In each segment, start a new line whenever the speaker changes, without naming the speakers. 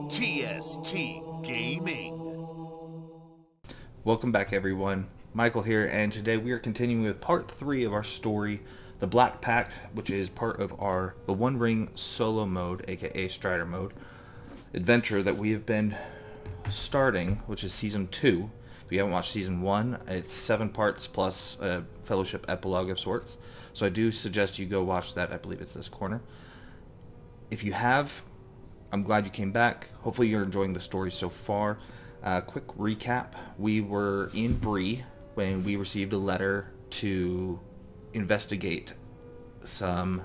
TST Gaming.
Welcome back, everyone. Michael here, and today we are continuing with part 3 of our story, the Black Pact, which is part of the One Ring solo mode, aka Strider mode, adventure that we have been starting, which is Season 2. If you haven't watched Season 1, it's 7 parts plus a Fellowship epilogue of sorts. So I do suggest you go watch that. I believe it's this corner. If you have, I'm glad you came back. Hopefully you're enjoying the story so far. Quick recap. We were in Bree when we received a letter to investigate some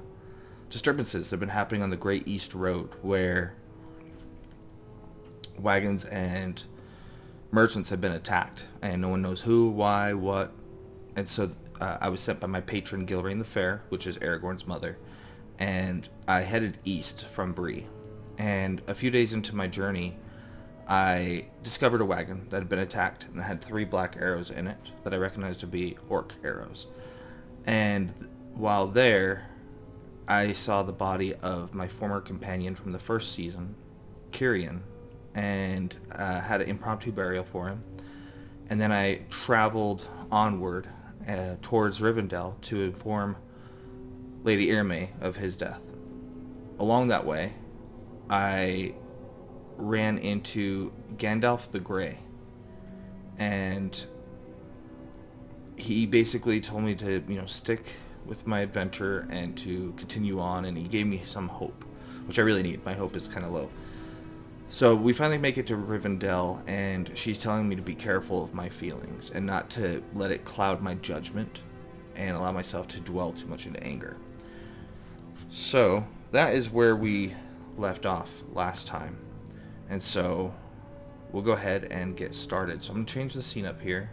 disturbances that have been happening on the Great East Road, where wagons and merchants have been attacked, and no one knows who, why, what. And so I was sent by my patron Gilraine the Fair, which is Aragorn's mother, and I headed east from Bree. And a few days into my journey, I discovered a wagon that had been attacked and that had 3 black arrows in it that I recognized to be orc arrows. And while there, I saw the body of my former companion from the first season, Kyrian, and had an impromptu burial for him. And then I traveled onward towards Rivendell to inform Lady Irme of his death. Along that way, I ran into Gandalf the Grey, and he basically told me to, stick with my adventure and to continue on, and he gave me some hope, which I really need. My hope is kind of low. So we finally make it to Rivendell, and she's telling me to be careful of my feelings and not to let it cloud my judgment and allow myself to dwell too much into anger. So that is where we left off last time. And so we'll go ahead and get started. So I'm going to change the scene up here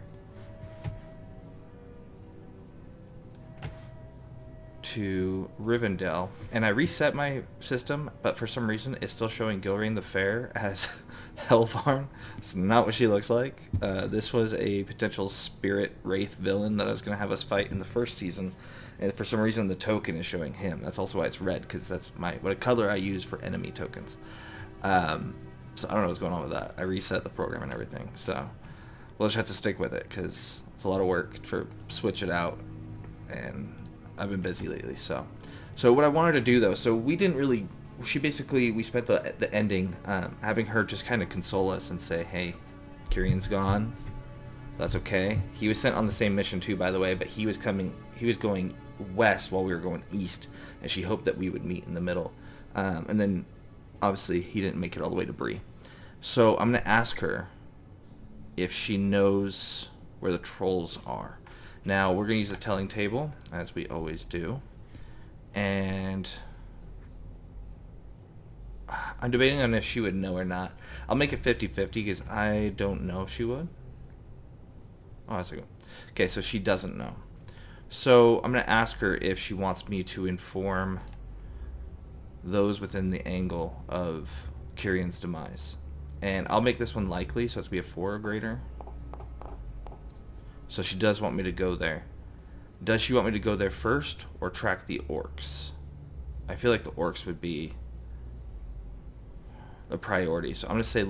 to Rivendell, and I reset my system, but for some reason it's still showing Gilraine the Fair as Helvarn. It's not what she looks like. This was a potential spirit wraith villain that I was going to have us fight in the first season, and for some reason the token is showing him. That's also why it's red, because that's what color I use for enemy tokens. So I don't know what's going on with that. I reset the program and everything, so we'll just have to stick with it because it's a lot of work to switch it out, and I've been busy lately. So what I wanted to do though, so we spent the ending having her just kind of console us and say, hey, Kyrian's gone. That's okay. He was sent on the same mission too, by the way, but he was going west while we were going east, and she hoped that we would meet in the middle. And then obviously he didn't make it all the way to Bree. So I'm going to ask her if she knows where the trolls are. Now, we're going to use a telling table, as we always do. And I'm debating on if she would know or not. I'll make it 50-50 because I don't know if she would. Oh, that's a good. Okay, so she doesn't know. So I'm going to ask her if she wants me to inform those within the angle of Kyrian's demise. And I'll make this one likely, so it's to be a 4 or greater. So she does want me to go there. Does she want me to go there first or track the orcs? I feel like the orcs would be a priority. So I'm going to say,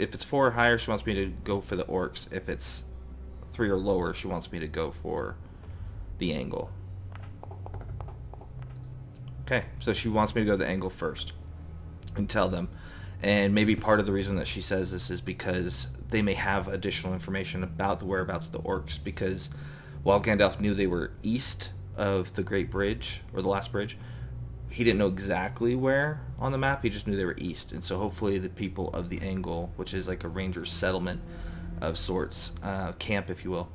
if it's 4 or higher, she wants me to go for the orcs. If it's 3 or lower, she wants me to go for the angle. Okay, so she wants me to go to the angle first and tell them. And maybe part of the reason that she says this is because they may have additional information about the whereabouts of the orcs, because while Gandalf knew they were east of the Great Bridge, or the last bridge, he didn't know exactly where on the map. He just knew they were east. And so hopefully the people of the angle, which is like a ranger settlement of sorts, camp if you will,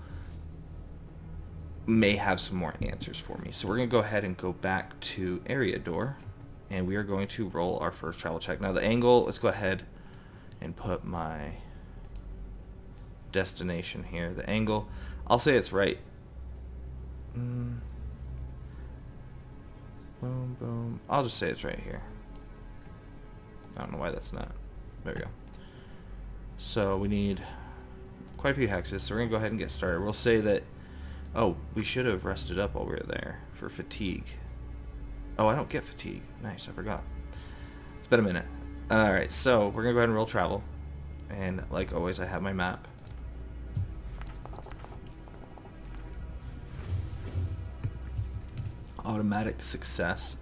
may have some more answers for me. So we're going to go ahead and go back to Eriador, and we are going to roll our first travel check. Now the angle, let's go ahead and put my destination here. The angle, I'll say it's right. Boom, boom. I'll just say it's right here. I don't know why that's not. There we go. So we need quite a few hexes, so we're going to go ahead and get started. We'll say that, oh, we should have rested up while we were there for fatigue. Oh, I don't get fatigue. Nice, I forgot. It's been a minute. Alright, so we're going to go ahead and roll travel. And like always, I have my map. Automatic success.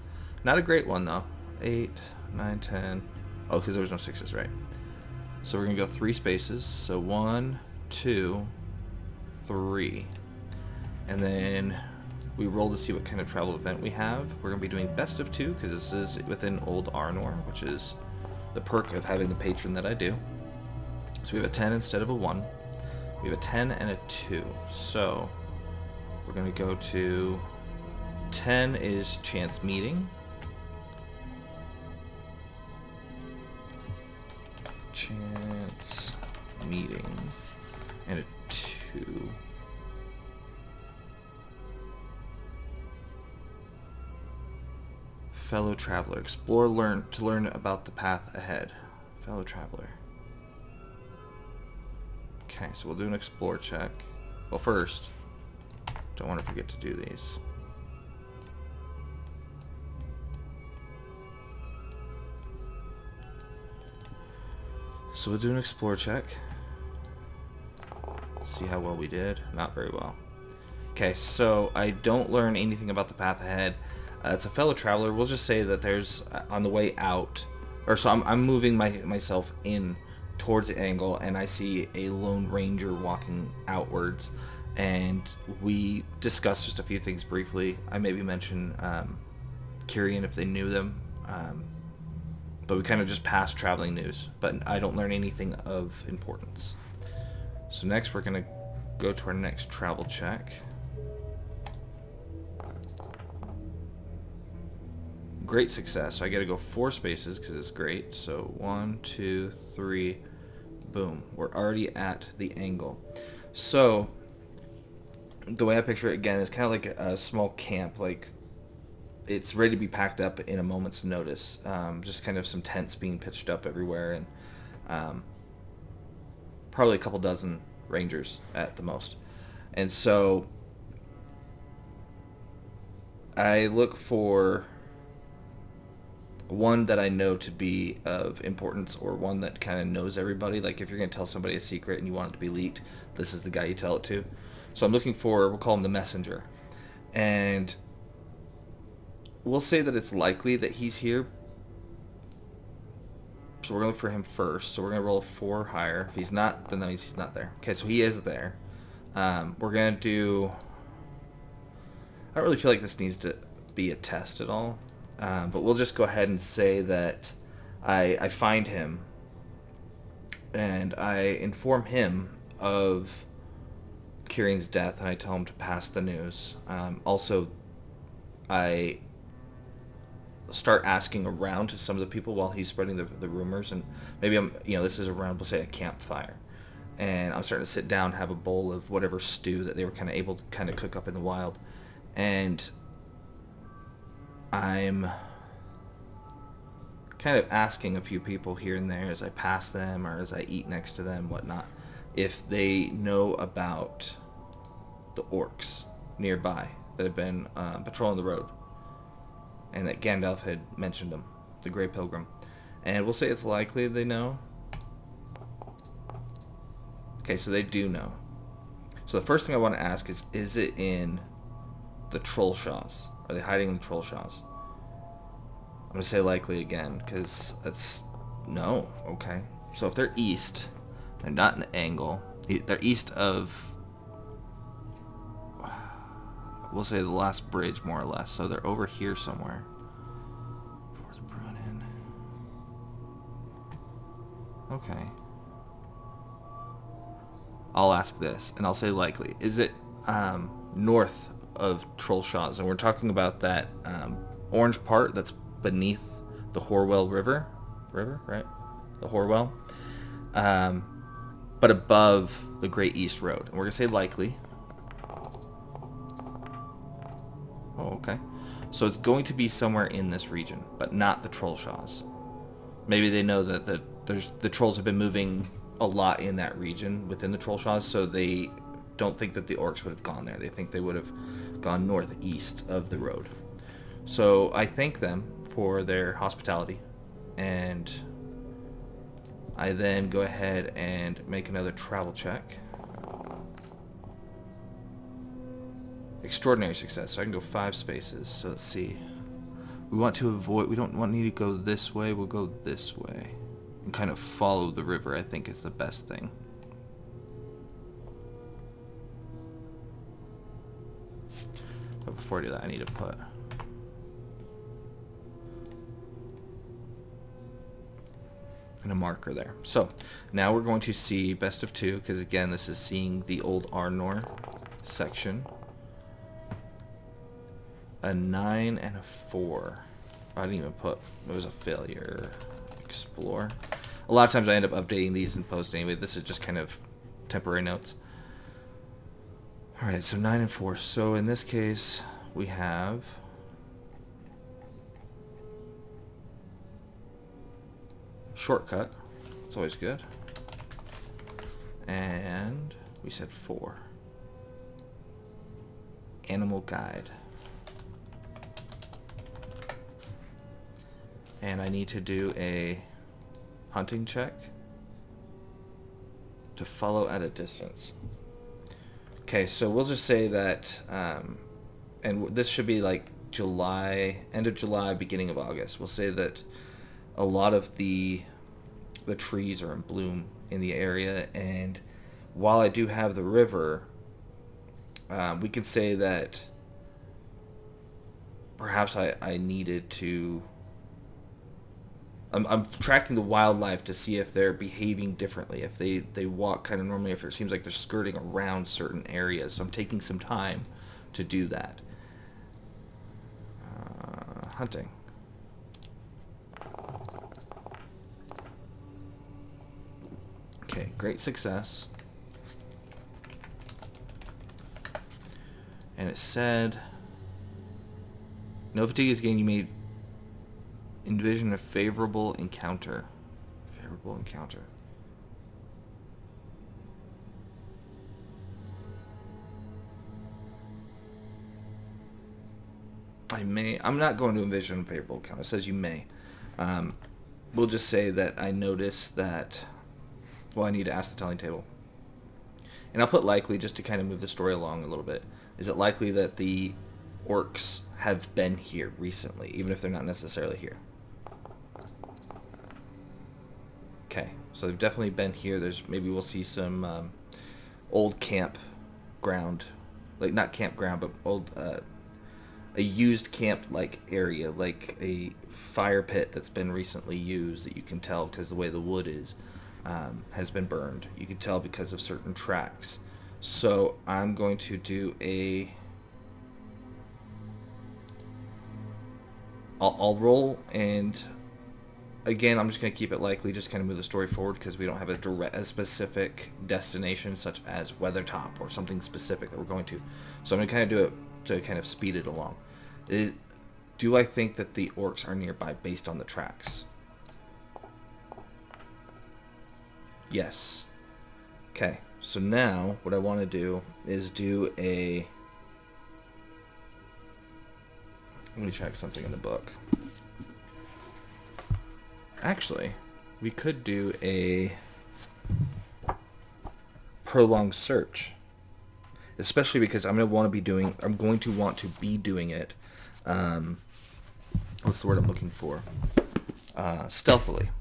Not a great one, though. 8, 9, 10. Oh, because there was no 6s, right? So we're going to go 3 spaces. So 1, 2, 3. And then we roll to see what kind of travel event we have. We're going to be doing best of 2, because this is within Old Arnor, which is the perk of having the patron that I do. So we have a 10 instead of a 1. We have a 10 and a 2. So we're going to go to 10 is chance meeting. Chance meeting. And a 2. Fellow traveler. Explore, to learn about the path ahead. Fellow traveler. Okay, so we'll do an explore check. Well, first, don't want to forget to do these. So we'll do an explore check. See how well we did. Not very well. Okay, so I don't learn anything about the path ahead. It's a fellow traveler. We'll just say that there's on the way out, or so I'm moving myself in towards the angle, and I see a lone ranger walking outwards, and we discussed just a few things briefly. I maybe mentioned Kyrian if they knew them, but we kind of just passed traveling news, but I don't learn anything of importance. So next we're going to go to our next travel check. Great success. So I got to go 4 spaces because it's great. So 1, 2, 3, boom. We're already at the angle. So the way I picture it again is kind of like a small camp. Like it's ready to be packed up in a moment's notice. Just kind of some tents being pitched up everywhere, and probably a couple dozen rangers at the most. And so I look for one that I know to be of importance, or one that kind of knows everybody. Like if you're going to tell somebody a secret and you want it to be leaked, this is the guy you tell it to. So I'm looking for, we'll call him the messenger. And we'll say that it's likely that he's here. So we're going to look for him first. So we're going to roll a 4 higher. If he's not, then that means he's not there. Okay, so he is there. We're going to do... I don't really feel like this needs to be a test at all. But we'll just go ahead and say that I find him and I inform him of Kyrian's death, and I tell him to pass the news. Also, I start asking around to some of the people while he's spreading the rumors, and maybe this is around, we'll say, a campfire, and I'm starting to sit down, have a bowl of whatever stew that they were kind of able to kind of cook up in the wild, and I'm kind of asking a few people here and there as I pass them or as I eat next to them, whatnot, if they know about the orcs nearby that have been patrolling the road, and that Gandalf had mentioned them, the Grey Pilgrim. And we'll say it's likely they know. Okay, so they do know. So the first thing I want to ask is it in the Trollshaws? Are they hiding in the Trollshaws? I'm going to say likely again, because that's... No. Okay. So if they're east, they're not in the angle. They're east of... We'll say the last bridge, more or less. So they're over here somewhere. Okay. I'll ask this, and I'll say likely. Is it north of Trollshaws? And we're talking about that orange part that's beneath the Horwell River, right? The Horwell. But above the Great East Road. And we're going to say likely. Oh, okay. So it's going to be somewhere in this region, but not the Trollshaws. Maybe they know that the trolls have been moving a lot in that region within the Trollshaws, so they don't think that the orcs would have gone there. They think they would have gone northeast of the road. So I thank them for their hospitality, and I then go ahead and make another travel check. Extraordinary success, so I can go 5 spaces. So let's see. We want to avoid, we don't want need to go this way, we'll go this way. And kind of follow the river, I think is the best thing. But before I do that, I need to put and a marker there. So now we're going to see best of 2, because again this is seeing the old Arnor section. A 9 and a 4. I didn't even put, it was a failure. Explore. A lot of times I end up updating these in post anyway. This is just kind of temporary notes. Alright, so 9 and 4. So in this case we have shortcut. It's always good. And we said 4. Animal guide. And I need to do a hunting check to follow at a distance. Okay, so we'll just say that, and this should be like July, end of July, beginning of August. We'll say that a lot of the trees are in bloom in the area, and while I do have the river, we could say that perhaps I needed to. I'm tracking the wildlife to see if they're behaving differently, if they walk kind of normally, if it seems like they're skirting around certain areas. So I'm taking some time to do that. Hunting. Okay, great success. And it said, no fatigue is gained. You may envision a favorable encounter. Favorable encounter. I'm not going to envision a favorable encounter. It says you may. We'll just say that I noticed that, well, I need to ask the telling table. And I'll put likely just to kind of move the story along a little bit. Is it likely that the orcs have been here recently, even if they're not necessarily here? Okay, so they've definitely been here. Maybe we'll see some old campground, like not campground, but old a used camp like area, like a fire pit that's been recently used that you can tell because the way the wood is has been burned. You can tell because of certain tracks. So I'm going to do a. I'll roll and. Again, I'm just going to keep it likely, just kind of move the story forward because we don't have a specific destination such as Weathertop or something specific that we're going to. So I'm going to kind of do it to kind of speed it along. Do I think that the orcs are nearby based on the tracks? Yes. Okay, so now what I want to do is do a... Let me check something in the book. Actually, we could do a prolonged search, especially because I'm going to want to be doing it. What's the word I'm looking for? Stealthily.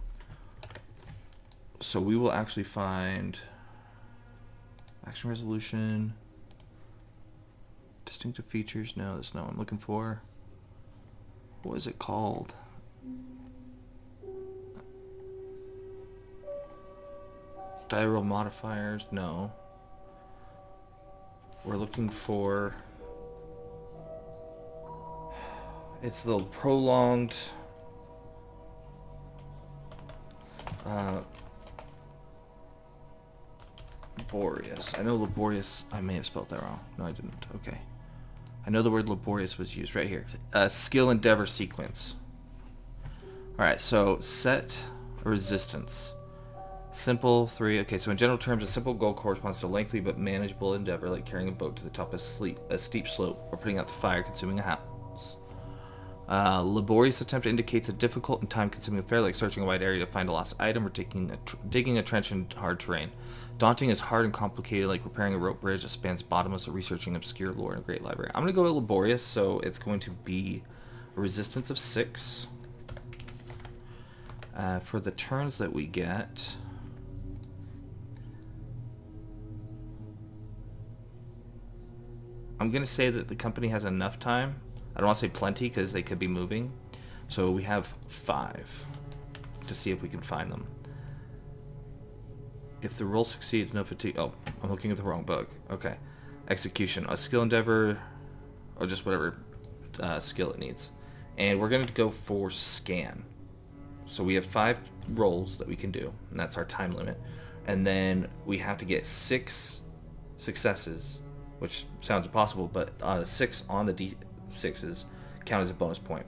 So we will actually find action resolution, distinctive features. No, that's not what I'm looking for. What is it called? Diagonal modifiers? No. We're looking for... It's the prolonged... laborious. I know laborious... I may have spelled that wrong. No, I didn't. Okay. I know the word laborious was used right here. Skill endeavor sequence. Alright, so set resistance. Simple 3. Okay, so in general terms, a simple goal corresponds to a lengthy but manageable endeavor, like carrying a boat to the top of a steep slope or putting out the fire, consuming a house. Laborious attempt indicates a difficult and time-consuming affair, like searching a wide area to find a lost item or digging a trench in hard terrain. Daunting is hard and complicated, like repairing a rope bridge that spans bottomless or researching obscure lore in a great library. I'm going to go with laborious, so it's going to be a resistance of 6. For the turns that we get, I'm going to say that the company has enough time. I don't want to say plenty because they could be moving. So we have 5 to see if we can find them. If the roll succeeds, no fatigue. Oh, I'm looking at the wrong book. Okay. Execution. A skill endeavor, or just whatever skill it needs. And we're going to go for scan. So we have 5 rolls that we can do, and that's our time limit. And then we have to get 6 successes, which sounds impossible, but 6 on the D6s count as a bonus point.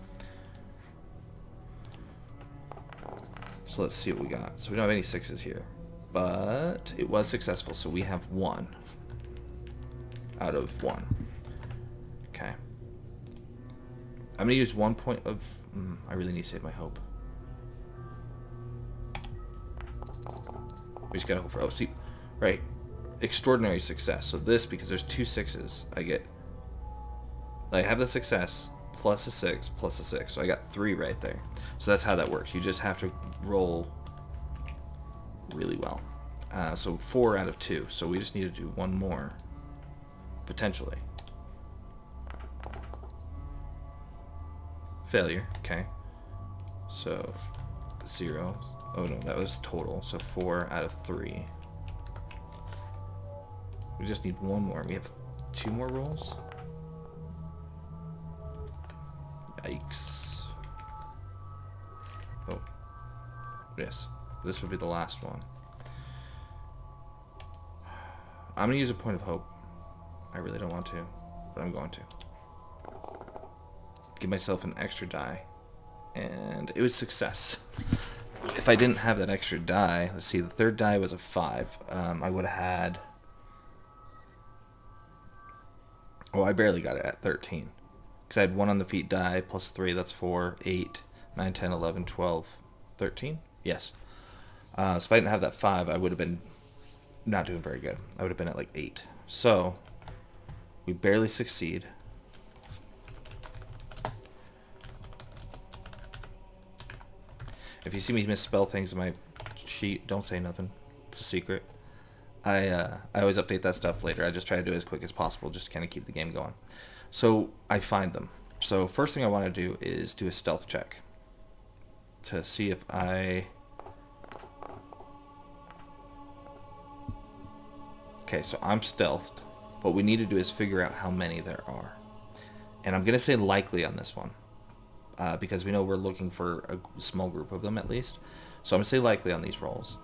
So let's see what we got. So we don't have any 6s here, but it was successful, so we have 1 out of 1. Okay. I'm going to use 1 point of... I really need to save my hope. We just gotta hope for... Oh, see, right. Extraordinary success. So this, because there's 2 6s, I have the success plus a 6 plus a 6. So I got 3 right there. So that's how that works. You just have to roll really well. So 4 out of 2. So we just need to do 1 more, potentially. Failure. Okay. So 0. Oh no, that was total. So 4 out of 3. We just need 1 more. We have 2 more rolls. Yikes. Oh. Yes. This would be the last one. I'm going to use a point of hope. I really don't want to, but I'm going to. Give myself an extra die. And it was success. If I didn't have that extra die, let's see, the 3rd die was a 5. I would have had... Oh, I barely got it at 13. Because I had 1 on the feet die, plus 3, that's 4, 8, 9, 10, 11, 12, 13? Yes. So if I didn't have that 5, I would have been not doing very good. I would have been at like 8. So, we barely succeed. If you see me misspell things in my sheet, don't say nothing. It's a secret. I always update that stuff later. I just try to do it as quick as possible just to kind of keep the game going. So I find them. So first thing I want to do is do a stealth check to see if I... Okay, so I'm stealthed. What we need to do is figure out how many there are. And I'm going to say likely on this one. Because we know we're looking for a small group of them at least. So I'm going to say likely on these rolls.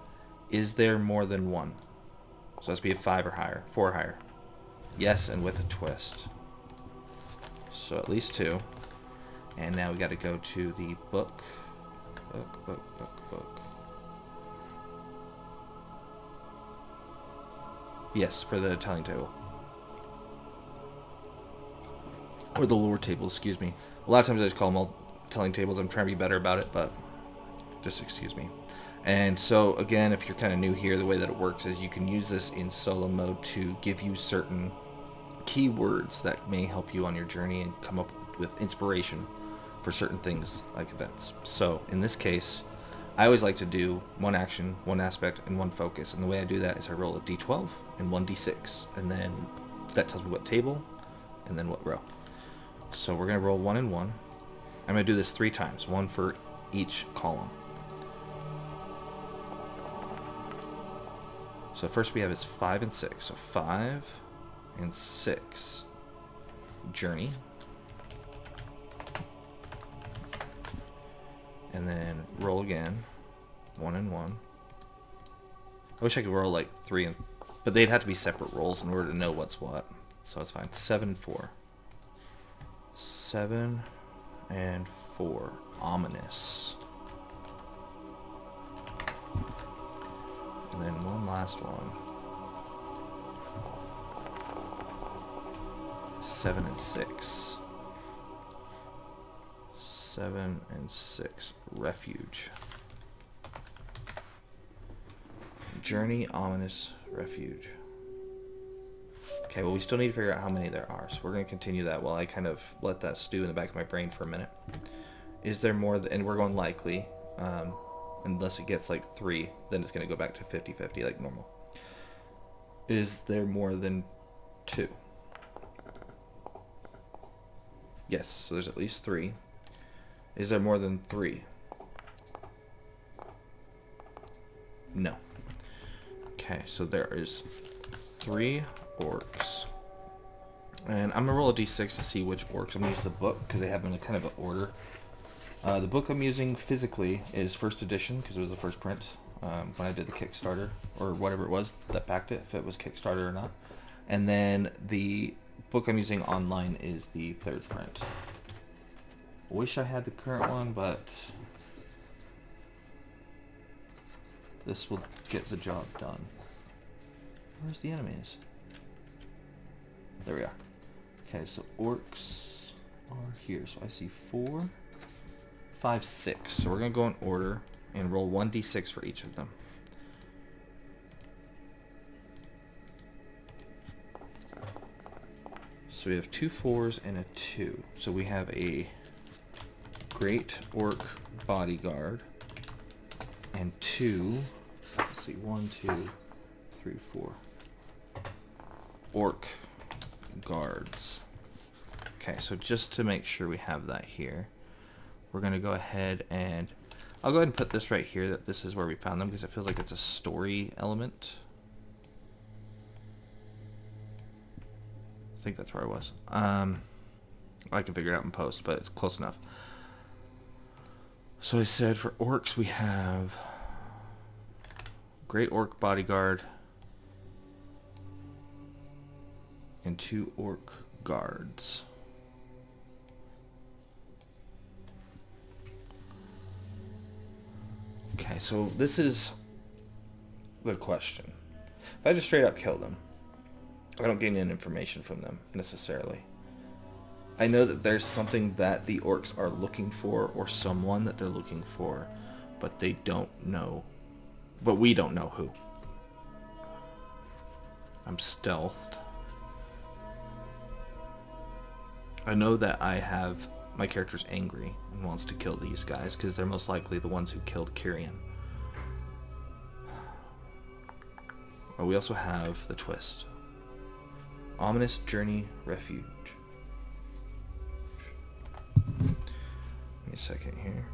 Is there more than 1? So let's be a 5 or higher. 4 or higher. Yes, and with a twist. So at least 2. And now we got to go to the book. Book. Yes, for the telling table. Or the lore table, excuse me. A lot of times I just call them all telling tables. I'm trying to be better about it, but just excuse me. And so again, if you're kind of new here, the way that it works is you can use this in solo mode to give you certain keywords that may help you on your journey and come up with inspiration for certain things like events. So in this case, I always like to do 1 action, 1 aspect, and 1 focus. And the way I do that is I roll a d12 and 1 d6. And then that tells me what table and then what row. So we're going to roll 1 and 1. I'm going to do this 3 times, 1 for each column. So first we have is 5 and 6. So 5 and 6. Journey. And then roll again. 1 and 1. I wish I could roll like 3 and... But they'd have to be separate rolls in order to know what's what. So it's fine. 7 and 4. 7 and 4. Ominous. And then one last one. 7 and 6. 7 and 6. Refuge. Journey, ominous, refuge. Okay, well, we still need to figure out how many there are, so we're going to continue that while I kind of let that stew in the back of my brain for a minute. Is there more, and we're going likely, unless it gets like 3, then it's going to go back to 50-50 like normal. Is there more than 2? Yes, so there's at least 3. Is there more than 3? No. Okay, so there is 3 orcs. And I'm going to roll a d6 to see which orcs. I'm going to use the book because they have them in a kind of an order. The book I'm using physically is first edition because it was the first print when I did the Kickstarter, or whatever it was that backed it, if it was Kickstarter or not. And then the book I'm using online is the 3rd print. Wish I had the current one, but this will get the job done. Where's the enemies? There we are. Okay, so orcs are here. So I see 4, 5, 6. So we're going to go in order and roll 1d6 for each of them. So we have 2 4s and a 2. So we have a great orc bodyguard and 2, let's see, 1, 2, 3, 4 orc guards. Okay, so just to make sure we have that here, we're going to go ahead and I'll go ahead and put this right here, that this is where we found them, because it feels like it's a story element. I think that's where I was. I can figure it out in post, but it's close enough. So I said for orcs we have Great Orc Bodyguard and 2 orc guards. Okay, so this is the question. If I just straight up kill them, I don't gain any information from them necessarily. I know that there's something that the orcs are looking for, or someone that they're looking for, but they don't know. But we don't know who. I'm stealthed. I know that I have my character's angry and wants to kill these guys because they're most likely the ones who killed Kyrian. But we also have the twist. Ominous Journey Refuge. Give me a second here.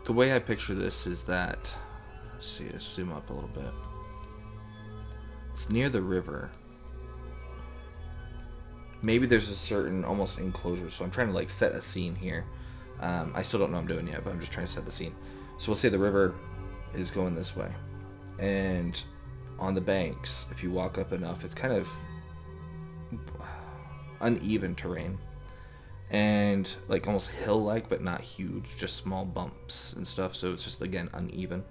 The way I picture this is that, let's see, let's zoom up a little bit. It's near the river. Maybe there's a certain almost enclosure, so I'm trying to like set a scene here. I still don't know what I'm doing yet, but I'm just trying to set the scene. So we'll say the river is going this way, and on the banks, if you walk up enough, it's kind of uneven terrain. And like almost hill-like, but not huge, just small bumps and stuff, so it's just, again, uneven.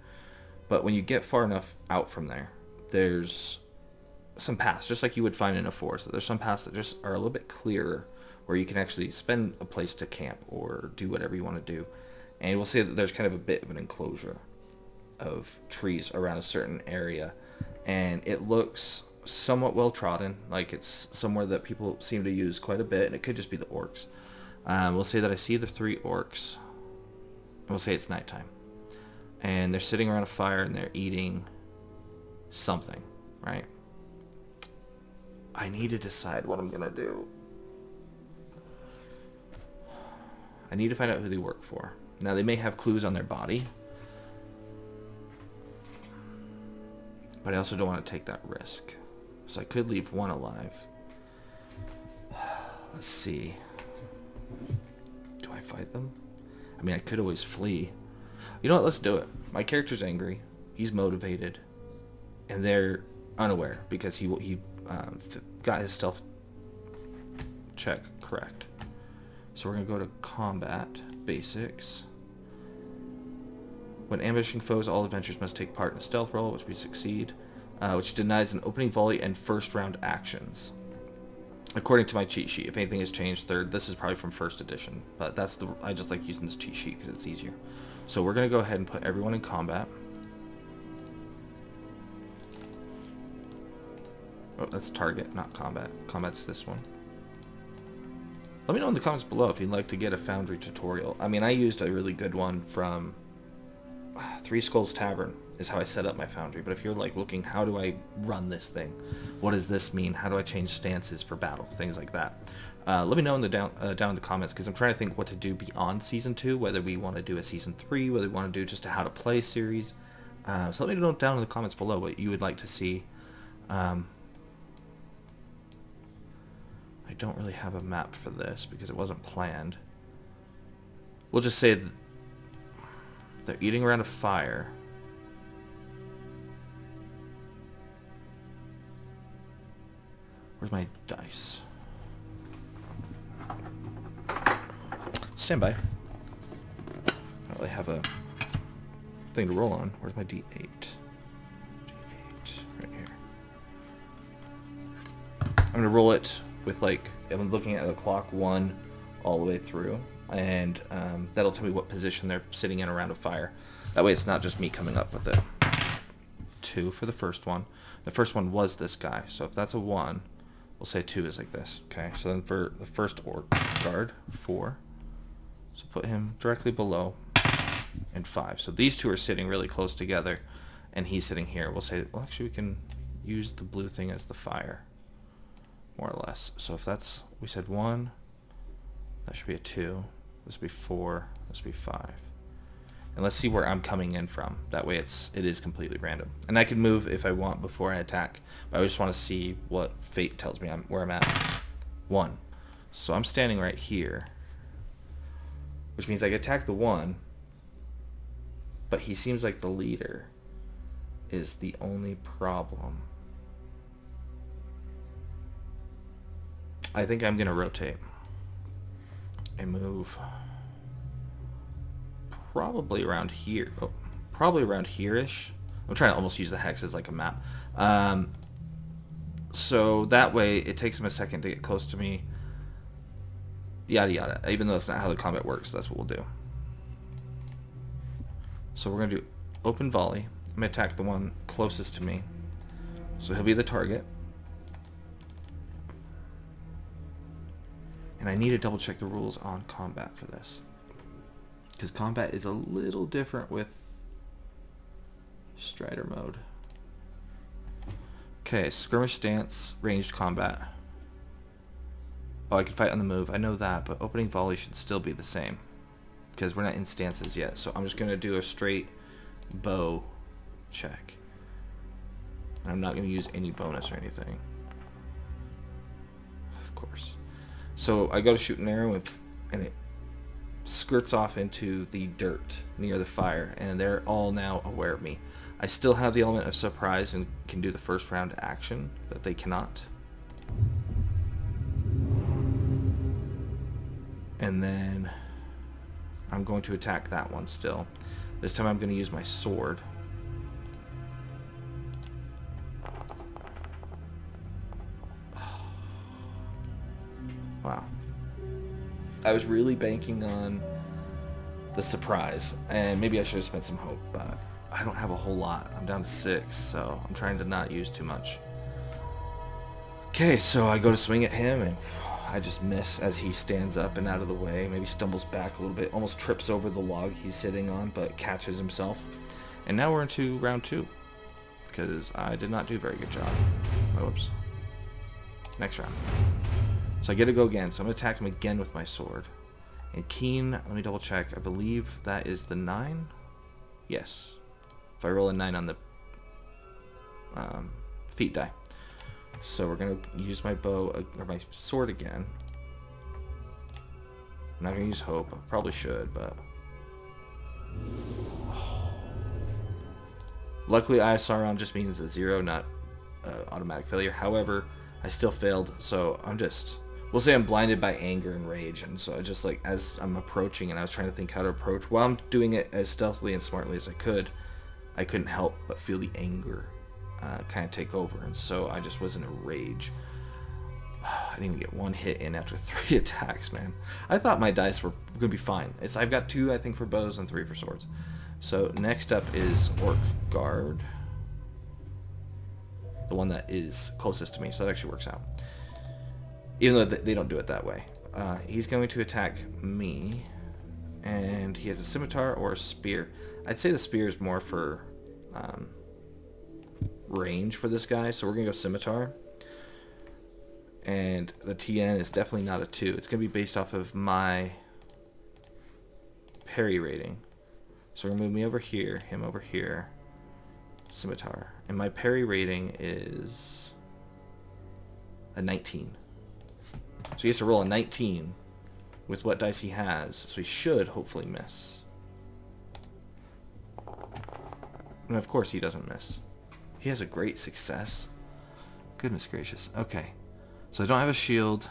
But when you get far enough out from there, there's some paths, just like you would find in a forest. There's some paths that just are a little bit clearer, where you can actually spend a place to camp or do whatever you want to do. And we'll say that there's kind of a bit of an enclosure of trees around a certain area, and it looks somewhat well-trodden, like it's somewhere that people seem to use quite a bit, and it could just be the orcs. We'll say that I see the 3 orcs, and we'll say it's nighttime, and they're sitting around a fire and they're eating something, right? I need to decide what I'm gonna do. I need to find out who they work for. Now, they may have clues on their body, but I also don't want to take that risk, so I could leave one alive. Let's see. Do I fight them? I mean, I could always flee. You know what? Let's do it. My character's angry. He's motivated, and they're unaware because he got his stealth check correct. So we're gonna go to combat basics. When ambushing foes, all adventurers must take part in a stealth roll, which we succeed, which denies an opening volley and first round actions. According to my cheat sheet, if anything has changed, this is probably from first edition, but I just like using this cheat sheet because it's easier. So we're going to go ahead and put everyone in combat. Oh, that's target, not combat. Combat's this one. Let me know in the comments below if you'd like to get a Foundry tutorial. I mean, I used a really good one from Three Skulls Tavern is how I set up my Foundry. But if you're like looking, how do I run this thing? What does this mean? How do I change stances for battle? Things like that. Let me know in the down in the comments, because I'm trying to think what to do beyond Season 2, whether we want to do a Season 3, whether we want to do just a How to Play series. So let me know down in the comments below what you would like to see. I don't really have a map for this because it wasn't planned. We'll just say they're eating around a fire. Where's my dice? Stand by. I don't really have a thing to roll on. Where's my D8? D8, right here. I'm going to roll it with, like, I'm looking at the clock 1 all the way through, and that'll tell me what position they're sitting in around a fire. That way it's not just me coming up with it. 2 for the first one. The first one was this guy, so if that's a 1, we'll say 2 is like this. Okay, so then for the first orc guard, 4. So put him directly below, and 5. So these two are sitting really close together, and he's sitting here. We'll say, well, actually we can use the blue thing as the fire, more or less. So if that's, we said 1, that should be a 2. This would be 4. This would be 5. And let's see where I'm coming in from. That way it is completely random. And I can move if I want before I attack, but I just want to see what fate tells me where I'm at. 1. So I'm standing right here, which means I can attack the 1, but he seems like the leader is the only problem. I think I'm going to rotate and move probably around here. Oh, probably around here-ish. I'm trying to almost use the hex as like a map. So that way it takes him a second to get close to me. Yada yada. Even though that's not how the combat works, that's what we'll do. So we're going to do open volley. I'm going to attack the one closest to me. So he'll be the target. And I need to double check the rules on combat for this, because combat is a little different with Strider mode. Okay, skirmish stance, ranged combat. Oh, I can fight on the move. I know that, but opening volley should still be the same, because we're not in stances yet. So I'm just going to do a straight bow check. I'm not going to use any bonus or anything. Of course. So I go to shoot an arrow, and it skirts off into the dirt near the fire, and they're all now aware of me. I still have the element of surprise and can do the first round action that they cannot. And then I'm going to attack that one still. This time I'm going to use my sword. Wow. I was really banking on the surprise, and maybe I should have spent some hope, but I don't have a whole lot. I'm down to 6, so I'm trying to not use too much. Okay, so I go to swing at him, and I just miss as he stands up and out of the way, maybe stumbles back a little bit, almost trips over the log he's sitting on, but catches himself. And now we're into round 2, because I did not do a very good job. Oops. Next round. So I get to go again, so I'm going to attack him again with my sword. And keen, let me double check, I believe that is the 9? Yes. If I roll a 9 on the feet die. So we're going to use my bow, or my sword again. I'm not going to use hope, I probably should, but... Luckily ISR just means a 0, not automatic failure. However, I still failed, so I'm just we'll say I'm blinded by anger and rage, and so I just like, as I'm approaching and I was trying to think how to approach, while I'm doing it as stealthily and smartly as I couldn't help but feel the anger kind of take over, and so I just was in a rage. I didn't even get one hit in after 3 attacks, man. I thought my dice were gonna be fine. I've got 2, I think, for bows and 3 for swords. So next up is Orc Guard, the one that is closest to me, so that actually works out. Even though they don't do it that way. He's going to attack me, and he has a scimitar or a spear. I'd say the spear is more for range for this guy, so we're going to go scimitar. And the TN is definitely not a 2. It's going to be based off of my parry rating. So we're going to move me over here, him over here, scimitar. And my parry rating is a 19. So he has to roll a 19 with what dice he has. So he should hopefully miss. And of course he doesn't miss. He has a great success. Goodness gracious. Okay. So I don't have a shield.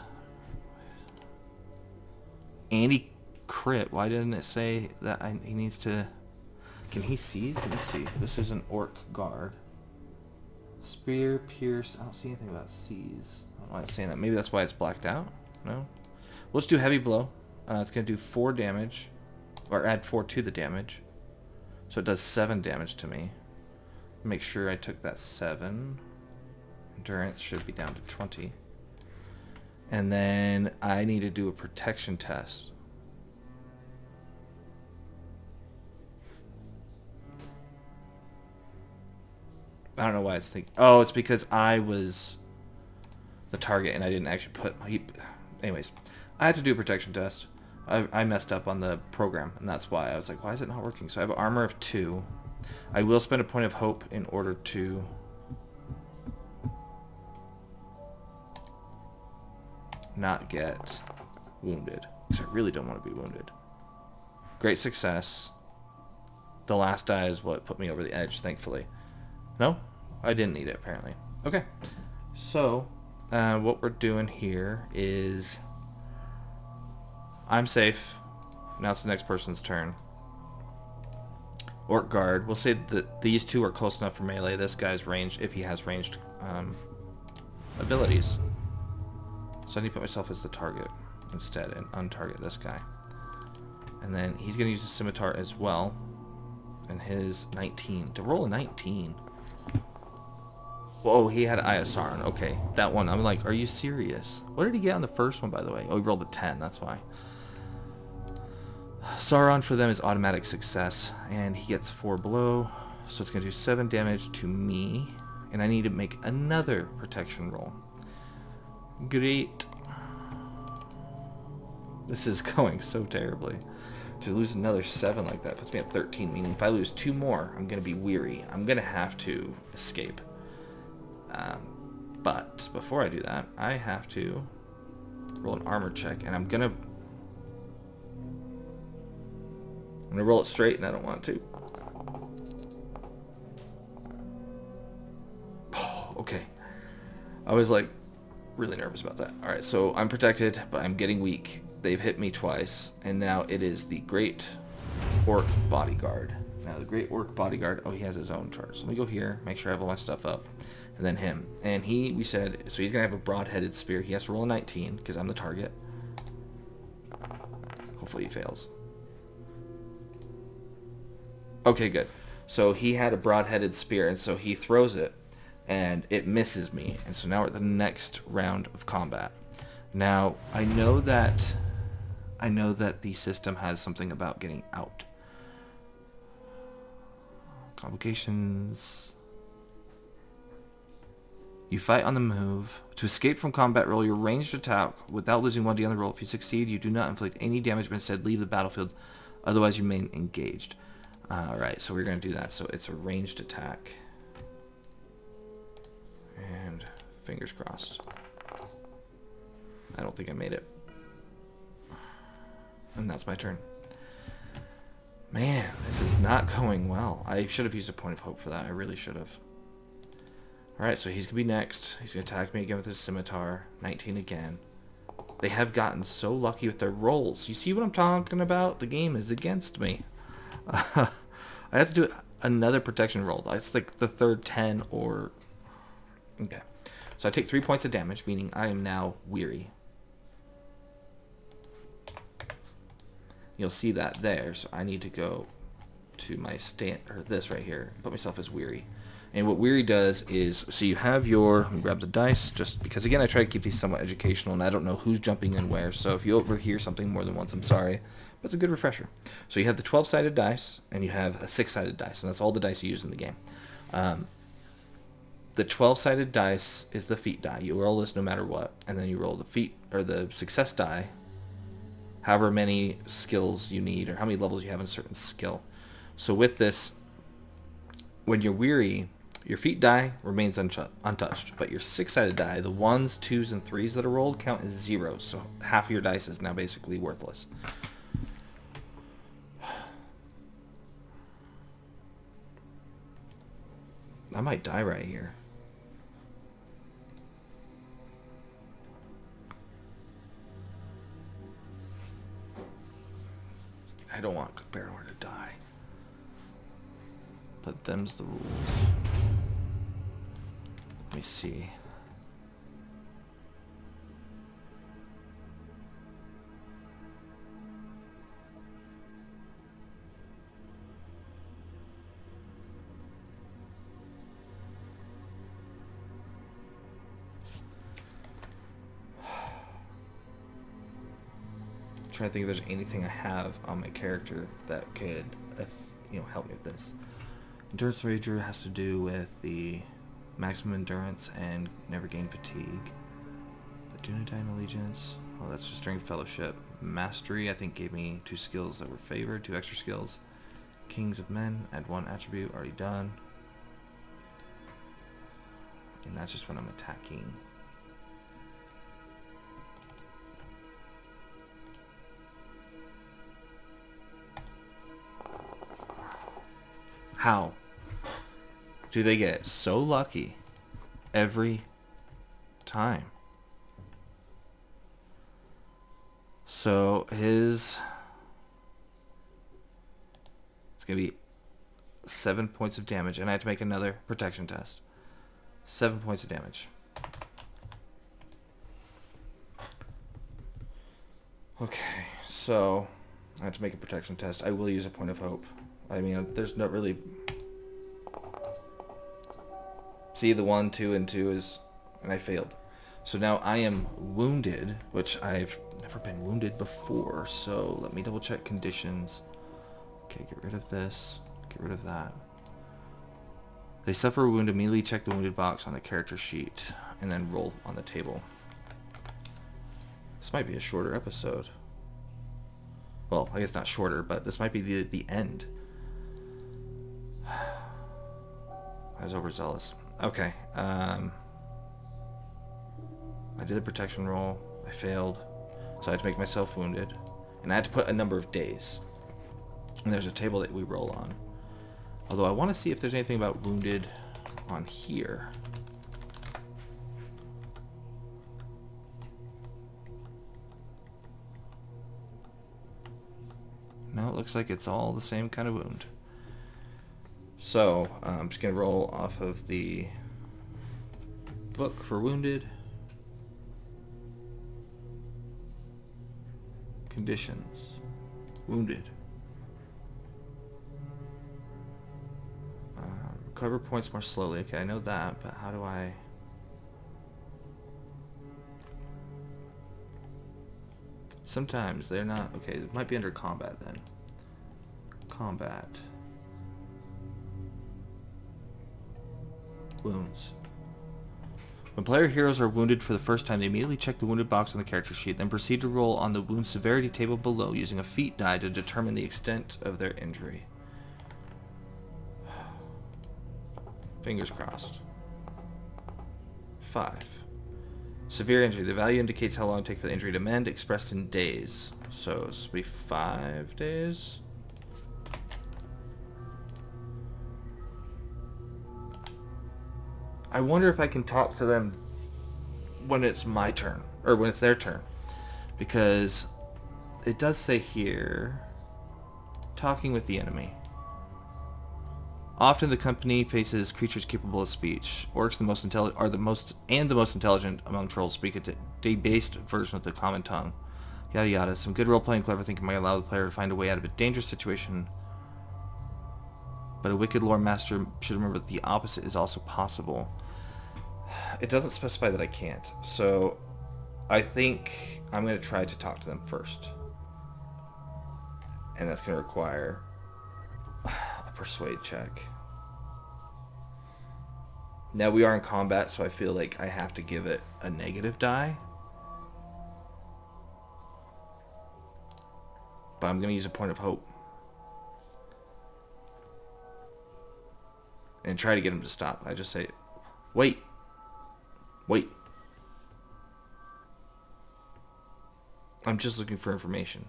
And he crit. Why didn't it say that he needs to... Can he seize? Let me see. This is an Orc Guard. Spear, pierce. I don't see anything about seize. I don't know why it's saying that. Maybe that's why it's blacked out. No? We'll just do heavy blow. It's going to do 4 damage. Or add 4 to the damage. So it does 7 damage to me. Make sure I took that 7. Endurance should be down to 20. And then I need to do a protection test. I don't know why it's thinking... Oh, it's because I was the target and I didn't actually put... Anyways, I had to do a protection test. I messed up on the program, and that's why I was like, why is it not working? So I have an armor of 2. I will spend a point of hope in order to... not get wounded, because I really don't want to be wounded. Great success. The last die is what put me over the edge, thankfully. No? I didn't need it, apparently. Okay. So, what we're doing here is... I'm safe. Now it's the next person's turn. Orc Guard. We'll say that these 2 are close enough for melee. This guy's ranged, if he has ranged abilities. So I need to put myself as the target instead and untarget this guy. And then he's going to use a scimitar as well. And his 19. To roll a 19. Whoa, he had Eye of Sauron. Okay, that one. I'm like, are you serious? What did he get on the first one, by the way? Oh, he rolled a 10. That's why. Sauron for them is automatic success. And he gets 4 below. So it's going to do 7 damage to me. And I need to make another protection roll. Great. This is going so terribly. To lose another 7 like that puts me at 13, meaning if I lose 2 more, I'm going to be weary. I'm going to have to escape. But before I do that, I have to roll an armor check, and I'm going to roll it straight, and I don't want to. Oh, okay. I was like really nervous about that. Alright, so I'm protected, but I'm getting weak. They've hit me twice, and now it is the Great Orc Bodyguard. Now the Great Orc Bodyguard, oh, he has his own chart. So let me go here, make sure I have all my stuff up, and then him. And we said, so he's going to have a broad-headed spear. He has to roll a 19, because I'm the target. Hopefully he fails. Okay, good. So he had a broad-headed spear, and so he throws it, and it misses me. And so now we're at the next round of combat. Now, I know that the system has something about getting out. Complications. You fight on the move. To escape from combat, roll your ranged attack without losing 1d on the roll. If you succeed, you do not inflict any damage, but instead leave the battlefield. Otherwise, you remain engaged. Alright, so we're going to do that. So it's a ranged attack. And fingers crossed. I don't think I made it. And that's my turn. Man, this is not going well. I should have used a point of hope for that. I really should have. Alright, so he's going to be next. He's going to attack me again with his scimitar. 19 again. They have gotten so lucky with their rolls. You see what I'm talking about? The game is against me. I have to do another protection roll. It's like the third 10 or... Okay. So I take 3 points of damage, meaning I am now weary. You'll see that there. So I need to go to my stand, or this right here, put myself as weary. And what weary does is, so you have your, let me grab the dice, just because again I try to keep these somewhat educational and I don't know who's jumping in where, so if you overhear something more than once, I'm sorry, but it's a good refresher. So you have the 12-sided dice, and you have a 6-sided dice, and that's all the dice you use in the game. The 12-sided dice is the feat die. You roll this no matter what, and then you roll the feat, or the success die, however many skills you need, or how many levels you have in a certain skill. So with this, when you're weary, your feat die remains untouched, but your 6-sided die, the 1s, 2s, and 3s that are rolled, count as 0, so half of your dice is now basically worthless. I might die right here. I don't want Barrower to die. But them's the rules. Let me see. I'm trying to think if there's anything I have on my character that could, help me with this. Endurance Rager has to do with the maximum endurance and never gain fatigue. The Dunedain Allegiance, well, that's just during Fellowship. Mastery, I think, gave me 2 skills that were favored, 2 extra skills. Kings of Men, add 1 attribute, already done. And that's just when I'm attacking. How do they get so lucky every time? So it's going to be 7 points of damage, and I have to make another protection test. 7 points of damage. Okay, so I have to make a protection test. I will use a point of hope. I mean, there's not really... See, the 1, 2, and 2 is... And I failed. So now I am wounded, which I've never been wounded before. So let me double check conditions. Okay, get rid of this. Get rid of that. They suffer a wound, immediately check the wounded box on the character sheet, and then roll on the table. This might be a shorter episode. Well, I guess not shorter, but this might be the end. I was overzealous. Okay. I did the protection roll. I failed. So I had to make myself wounded. And I had to put a number of days. And there's a table that we roll on. Although I want to see if there's anything about wounded on here. No, it looks like it's all the same kind of wound. So, I'm just going to roll off of the book for wounded. Conditions. Wounded. Recover points more slowly. Okay, I know that, but how do I... Sometimes they're not... Okay, it might be under combat then. Combat. Wounds. When player heroes are wounded for the first time, they immediately check the wounded box on the character sheet, then proceed to roll on the wound severity table below using a feat die to determine the extent of their injury. Fingers crossed. 5. Severe injury. The value indicates how long it takes for the injury to mend, expressed in days. So this will be 5 days. I wonder if I can talk to them when it's my turn, or when it's their turn. Because it does say here, talking with the enemy. Often the company faces creatures capable of speech. Orcs are the most intelligent among trolls, speak a debased version of the common tongue. Yada yada. Some good role-playing, clever thinking might allow the player to find a way out of a dangerous situation. But a wicked lore master should remember that the opposite is also possible. It doesn't specify that I can't. So I think I'm going to try to talk to them first. And that's going to require a persuade check. Now we are in combat, so I feel like I have to give it a negative die. But I'm going to use a point of hope. And try to get him to stop. I just say, wait. Wait. I'm just looking for information.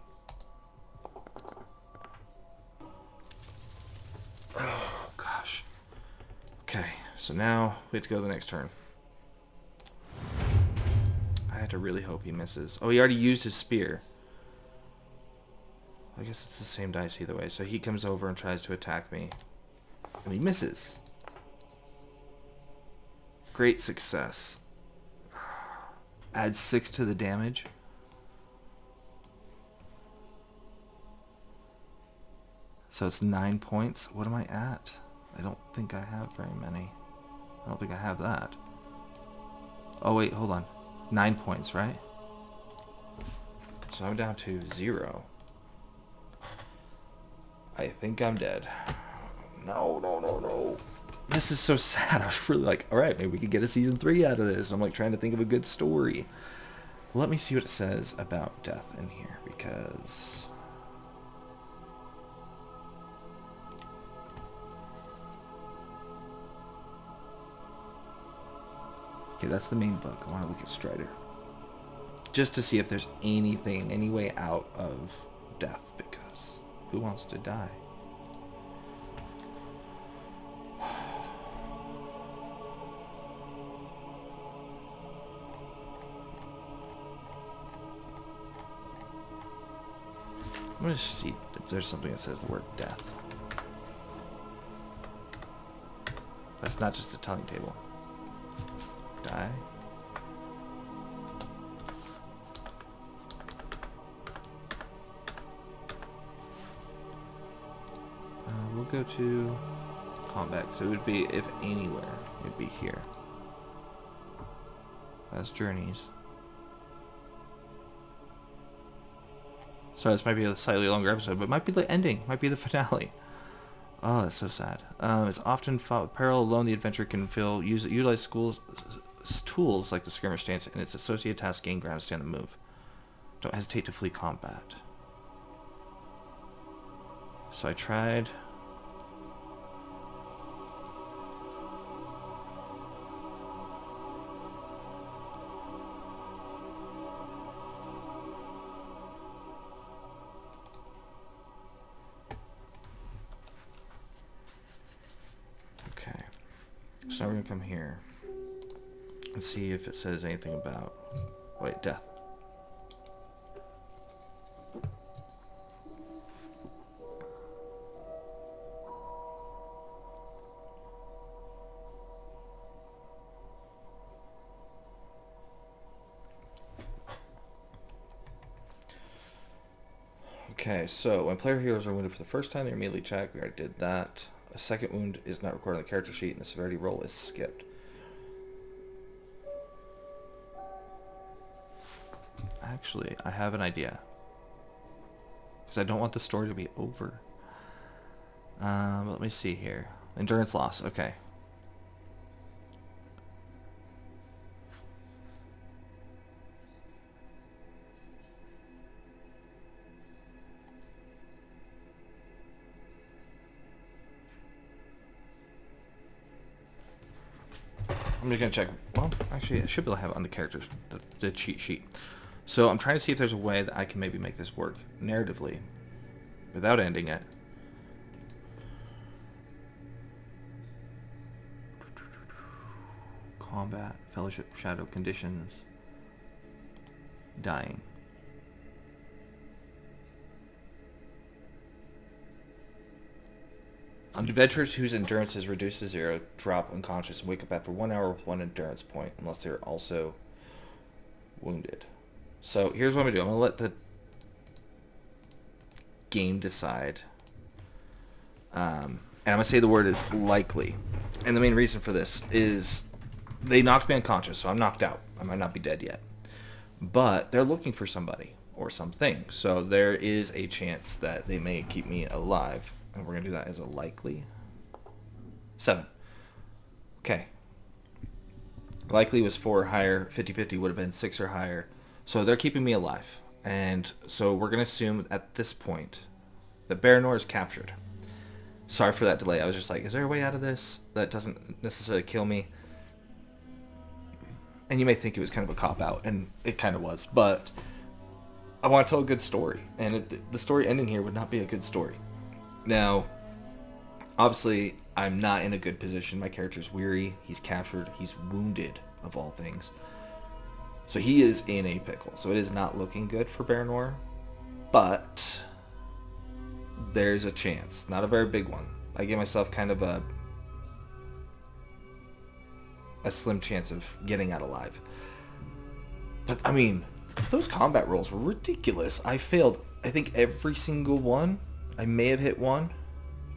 Oh, gosh. Okay, so now we have to go to the next turn. I had to really hope he misses. Oh, he already used his spear. I guess it's the same dice either way. So he comes over and tries to attack me. And he misses. Great success. Add 6 to the damage. So it's 9 points. What am I at? I don't think I have very many. I don't think I have that. Oh wait, hold on. 9 points, right? So I'm down to 0. I think I'm dead. No, no, no, no. This is so sad. I was really like, alright, maybe we could get a season 3 out of this. I'm like trying to think of a good story. Let me see what it says about death in here, because... Okay, that's the main book. I want to look at Strider. Just to see if there's anything, any way out of death, because who wants to die? I'm going to see if there's something that says the word death. That's not just a telling table. Die. We'll go to combat. So it would be, if anywhere, it would be here. That's journeys. So this might be a slightly longer episode, but it might be the ending, might be the finale. Oh, that's so sad. It's often fought with peril. Alone, the adventurer can utilize tools like the skirmish stance and its associated tasks gain ground, stand, and move. Don't hesitate to flee combat. So I tried. So now we're going to come here and see if it says anything about, wait, death. Okay, so when player heroes are wounded for the first time, they're immediately checked. We already did that. A second wound is not recorded on the character sheet, and the severity roll is skipped. Actually, I have an idea. Because I don't want the story to be over. Let me see here. Endurance loss, okay. I'm just going to check. Well, actually, I should be able to have it on the characters, the cheat sheet. So I'm trying to see if there's a way that I can maybe make this work narratively without ending it. Combat, fellowship, shadow, conditions, dying. Adventurers whose endurance is reduced to 0 drop unconscious and wake up after 1 hour with 1 endurance point, unless they're also wounded. So here's what I'm going to do. I'm going to let the game decide. And I'm going to say the word is likely. And the main reason for this is they knocked me unconscious, so I'm knocked out. I might not be dead yet. But they're looking for somebody or something. So there is a chance that they may keep me alive. And we're going to do that as a likely. 7. Okay. Likely was 4 or higher. 50-50 would have been 6 or higher. So they're keeping me alive. And so we're going to assume at this point that Baranor is captured. Sorry for that delay. I was just like, is there a way out of this that doesn't necessarily kill me? And you may think it was kind of a cop-out, and it kind of was. But I want to tell a good story. And the story ending here would not be a good story. Now, obviously, I'm not in a good position. My character's weary. He's captured. He's wounded, of all things. So he is in a pickle. So it is not looking good for Baranor. But there's a chance. Not a very big one. I gave myself kind of a slim chance of getting out alive. But, I mean, those combat rolls were ridiculous. I failed, I think, every single one. I may have hit one.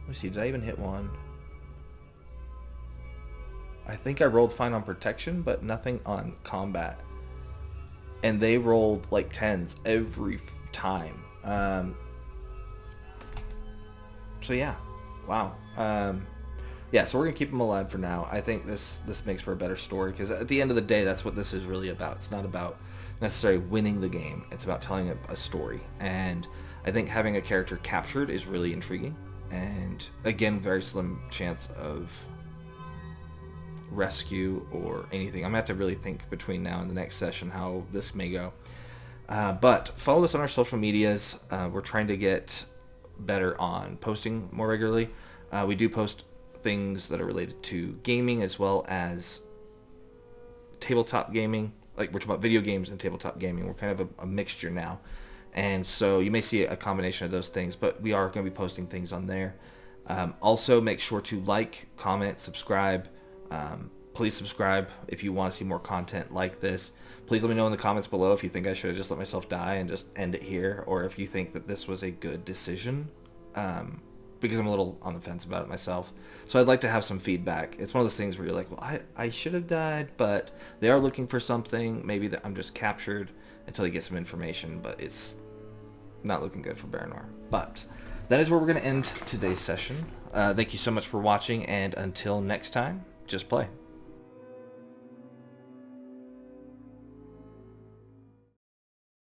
Let me see, did I even hit one? I think I rolled fine on protection, but nothing on combat. And they rolled like 10s every time. So yeah, wow. Yeah, so we're going to keep them alive for now. I think this makes for a better story, because at the end of the day, that's what this is really about. It's not about necessarily winning the game. It's about telling a story. And I think having a character captured is really intriguing. And again, very slim chance of rescue or anything. I'm going to have to really think between now and the next session how this may go. But follow us on our social medias. We're trying to get better on posting more regularly. We do post things that are related to gaming as well as tabletop gaming. Like, we're talking about video games and tabletop gaming. We're kind of a mixture now. And so you may see a combination of those things, but we are going to be posting things on there. Also, make sure to like, comment, subscribe. Please subscribe if you want to see more content like this. Please let me know in the comments below if you think I should have just let myself die and just end it here, or if you think that this was a good decision, because I'm a little on the fence about it myself. So I'd like to have some feedback. It's one of those things where you're like, well, I should have died, but they are looking for something. Maybe that I'm just captured until they get some information, but it's not looking good for Baranor. But that is where we're going to end today's session. Thank you so much for watching, and until next time, just play.